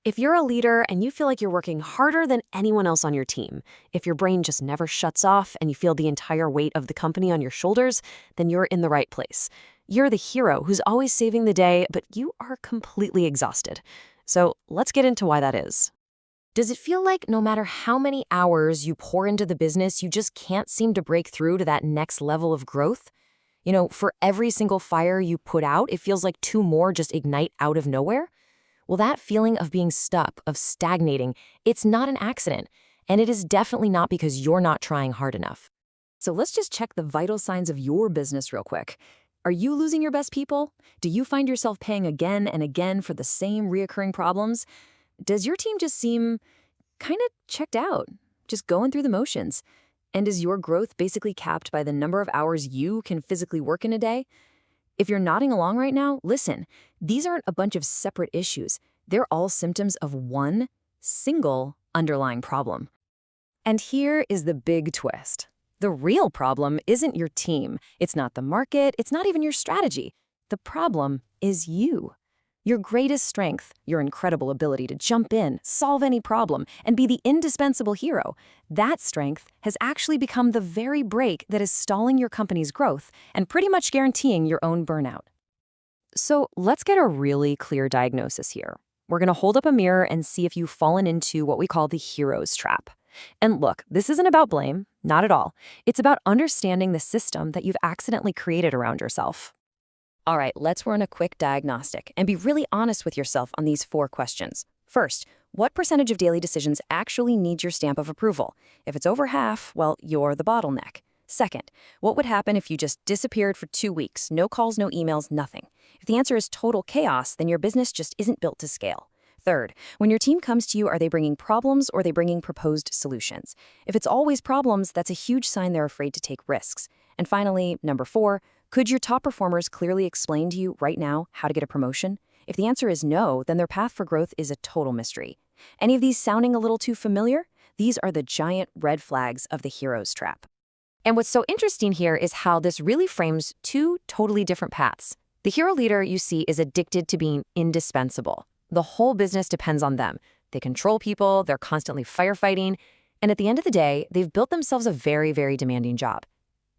If you're a leader and you feel like you're working harder than anyone else on your team, if your brain just never shuts off and you feel the entire weight of the company on your shoulders, then you're in the right place. You're the hero who's always saving the day, but you are completely exhausted. So let's get into why that is. Does it feel like no matter how many hours you pour into the business, you just can't seem to break through to that next level of growth? For every single fire you put out, it feels like two more just ignite out of nowhere? Well, that feeling of being stuck, of stagnating, it's not an accident, and it is definitely not because you're not trying hard enough. So let's just check the vital signs of your business real quick. Are you losing your best people? Do you find yourself paying again and again for the same reoccurring problems? Does your team just seem kind of checked out, just going through the motions? And is your growth basically capped by the number of hours you can physically work in a day? If you're nodding along right now, listen, these aren't a bunch of separate issues. They're all symptoms of one single underlying problem. And here is the big twist. The real problem isn't your team. It's not the market. It's not even your strategy. The problem is you. Your greatest strength, your incredible ability to jump in, solve any problem, and be the indispensable hero, that strength has actually become the very brake that is stalling your company's growth and pretty much guaranteeing your own burnout. So let's get a really clear diagnosis here. We're going to hold up a mirror and see if you've fallen into what we call the hero's trap. And look, this isn't about blame, not at all. It's about understanding the system that you've accidentally created around yourself. All right, let's run a quick diagnostic and be really honest with yourself on these 4 questions. First, what percentage of daily decisions actually need your stamp of approval? If it's over half, well, you're the bottleneck. Second, what would happen if you just disappeared for 2 weeks? No calls, no emails, nothing. If the answer is total chaos, then your business just isn't built to scale. Third, when your team comes to you, are they bringing problems or are they bringing proposed solutions? If it's always problems, that's a huge sign they're afraid to take risks. And finally, number 4, could your top performers clearly explain to you right now how to get a promotion? If the answer is no, then their path for growth is a total mystery. Any of these sounding a little too familiar? These are the giant red flags of the hero's trap. And what's so interesting here is how this really frames 2 totally different paths. The hero leader you see is addicted to being indispensable. The whole business depends on them. They control people, they're constantly firefighting, and at the end of the day, they've built themselves a very, very demanding job.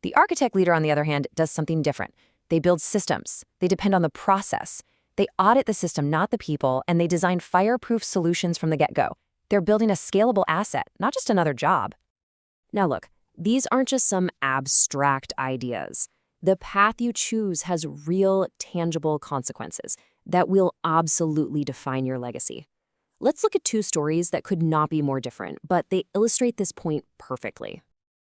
The architect leader, on the other hand, does something different. They build systems. They depend on the process. They audit the system, not the people, and they design fireproof solutions from the get-go. They're building a scalable asset, not just another job. Now look, these aren't just some abstract ideas. The path you choose has real, tangible consequences that will absolutely define your legacy. Let's look at 2 stories that could not be more different, but they illustrate this point perfectly.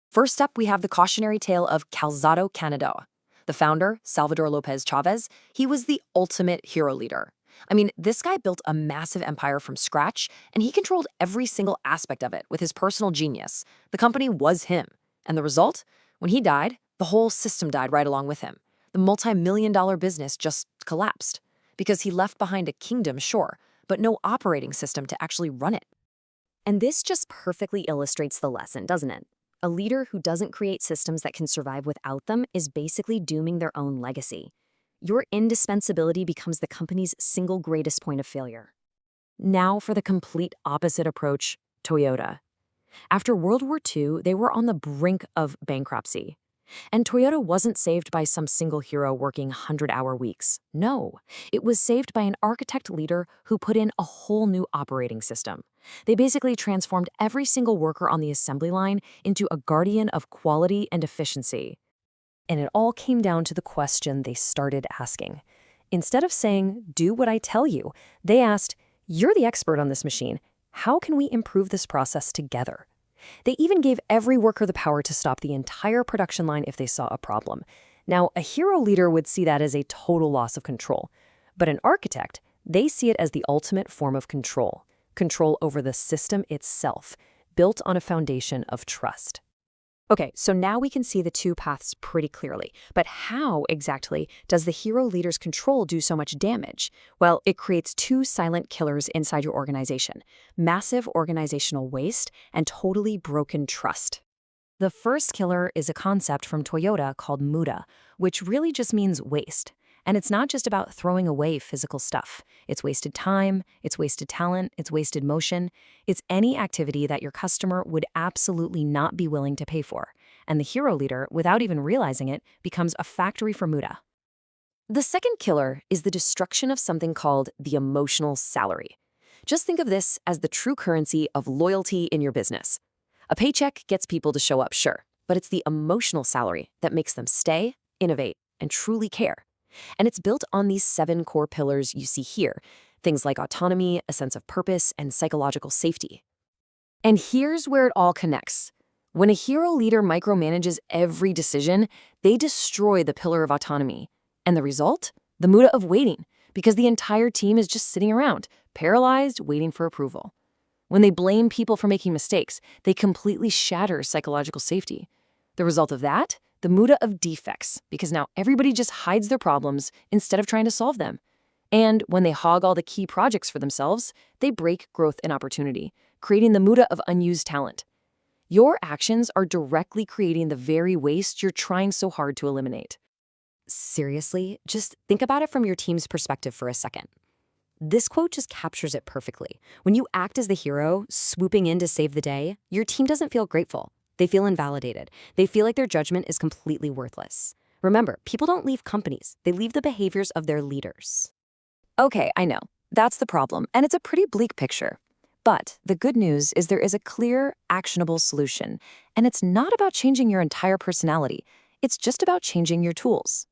First up, we have the cautionary tale of Calzado Canada. The founder, Salvador Lopez Chavez, he was the ultimate hero leader. I mean, this guy built a massive empire from scratch, and he controlled every single aspect of it with his personal genius. The company was him. And the result? When he died, the whole system died right along with him. The multi-million-dollar business just collapsed because he left behind a kingdom, sure, but no operating system to actually run it. And this just perfectly illustrates the lesson, doesn't it? A leader who doesn't create systems that can survive without them is basically dooming their own legacy. Your indispensability becomes the company's single greatest point of failure. Now for the complete opposite approach, Toyota. After World War II, they were on the brink of bankruptcy. And Toyota wasn't saved by some single hero working 100-hour weeks. No, it was saved by an architect leader who put in a whole new operating system. They basically transformed every single worker on the assembly line into a guardian of quality and efficiency. And it all came down to the question they started asking. Instead of saying, "Do what I tell you," they asked, "You're the expert on this machine. How can we improve this process together?" They even gave every worker the power to stop the entire production line if they saw a problem. Now, a hero leader would see that as a total loss of control. But an architect, they see it as the ultimate form of control. Control over the system itself, built on a foundation of trust. Okay, so now we can see the 2 paths pretty clearly. But how exactly does the hero leader's control do so much damage? Well, it creates 2 silent killers inside your organization: massive organizational waste and totally broken trust. The first killer is a concept from Toyota called muda, which really just means waste. And it's not just about throwing away physical stuff. It's wasted time, it's wasted talent, it's wasted motion. It's any activity that your customer would absolutely not be willing to pay for. And the hero leader, without even realizing it, becomes a factory for muda. The second killer is the destruction of something called the emotional salary. Just think of this as the true currency of loyalty in your business. A paycheck gets people to show up, sure, but it's the emotional salary that makes them stay, innovate, and truly care. And it's built on these 7 core pillars you see here, things like autonomy, a sense of purpose, and psychological safety. And here's where it all connects. When a hero leader micromanages every decision, they destroy the pillar of autonomy. And the result? The muda of waiting, because the entire team is just sitting around, paralyzed, waiting for approval. When they blame people for making mistakes, they completely shatter psychological safety. The result of that? The muda of defects, because now everybody just hides their problems instead of trying to solve them. And when they hog all the key projects for themselves, they break growth and opportunity, creating the muda of unused talent. Your actions are directly creating the very waste you're trying so hard to eliminate. Seriously, just think about it from your team's perspective for a second. This quote just captures it perfectly. When you act as the hero, swooping in to save the day, your team doesn't feel grateful. They feel invalidated. They feel like their judgment is completely worthless. Remember, people don't leave companies. They leave the behaviors of their leaders. Okay, I know. That's the problem, and it's a pretty bleak picture. But the good news is there is a clear, actionable solution. And it's not about changing your entire personality. It's just about changing your tools.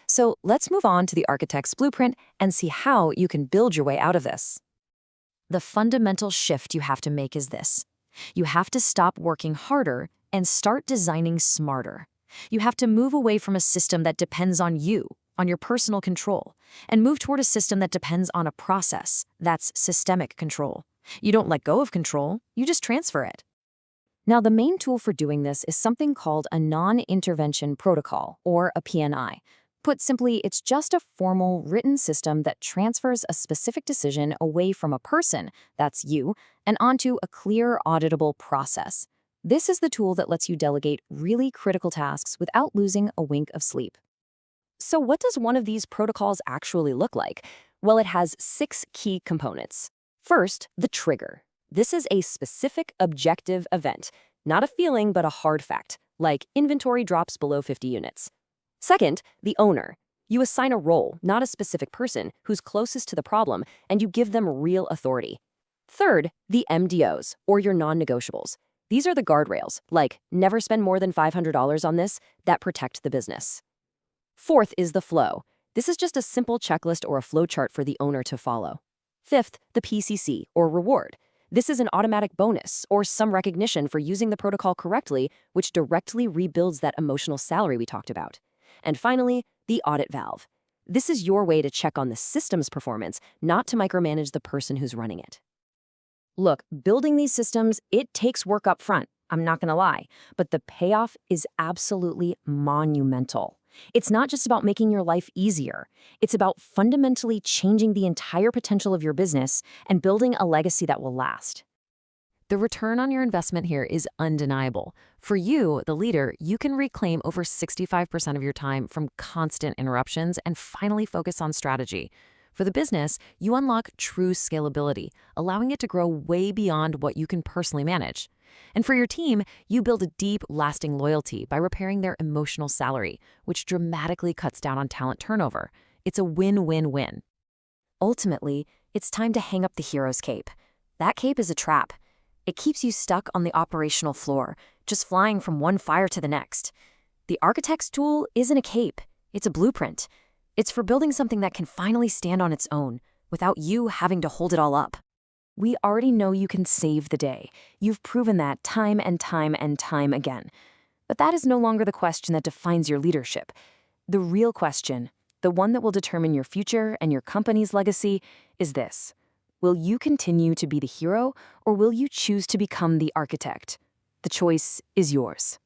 So let's move on to the architect's blueprint and see how you can build your way out of this. The fundamental shift you have to make is this. You have to stop working harder and start designing smarter. You have to move away from a system that depends on you, on your personal control, and move toward a system that depends on a process. That's systemic control. You don't let go of control, you just transfer it. Now, the main tool for doing this is something called a non-intervention protocol, or a PNI. Put simply, it's just a formal, written system that transfers a specific decision away from a person, that's you, and onto a clear, auditable process. This is the tool that lets you delegate really critical tasks without losing a wink of sleep. So what does one of these protocols actually look like? Well, it has 6 key components. First, the trigger. This is a specific objective event, not a feeling but a hard fact, like inventory drops below 50 units. Second, the owner. You assign a role, not a specific person, who's closest to the problem, and you give them real authority. Third, the MDOs, or your non-negotiables. These are the guardrails, like never spend more than $500 on this, that protect the business. Fourth is the flow. This is just a simple checklist or a flowchart for the owner to follow. Fifth, the PCC, or reward. This is an automatic bonus or some recognition for using the protocol correctly, which directly rebuilds that emotional salary we talked about. And finally, the audit valve. This is your way to check on the system's performance, not to micromanage the person who's running it. Look, building these systems, it takes work up front, I'm not gonna lie, but the payoff is absolutely monumental. It's not just about making your life easier. It's about fundamentally changing the entire potential of your business and building a legacy that will last. The return on your investment here is undeniable. For you, the leader, you can reclaim over 65% of your time from constant interruptions and finally focus on strategy. For the business, you unlock true scalability, allowing it to grow way beyond what you can personally manage. And for your team, you build a deep, lasting loyalty by repairing their emotional salary, which dramatically cuts down on talent turnover. It's a win-win-win. Ultimately, it's time to hang up the hero's cape. That cape is a trap. It keeps you stuck on the operational floor, just flying from one fire to the next. The architect's tool isn't a cape, it's a blueprint. It's for building something that can finally stand on its own, without you having to hold it all up. We already know you can save the day. You've proven that time and time and time again. But that is no longer the question that defines your leadership. The real question, the one that will determine your future and your company's legacy, is this. Will you continue to be the hero, or will you choose to become the architect? The choice is yours.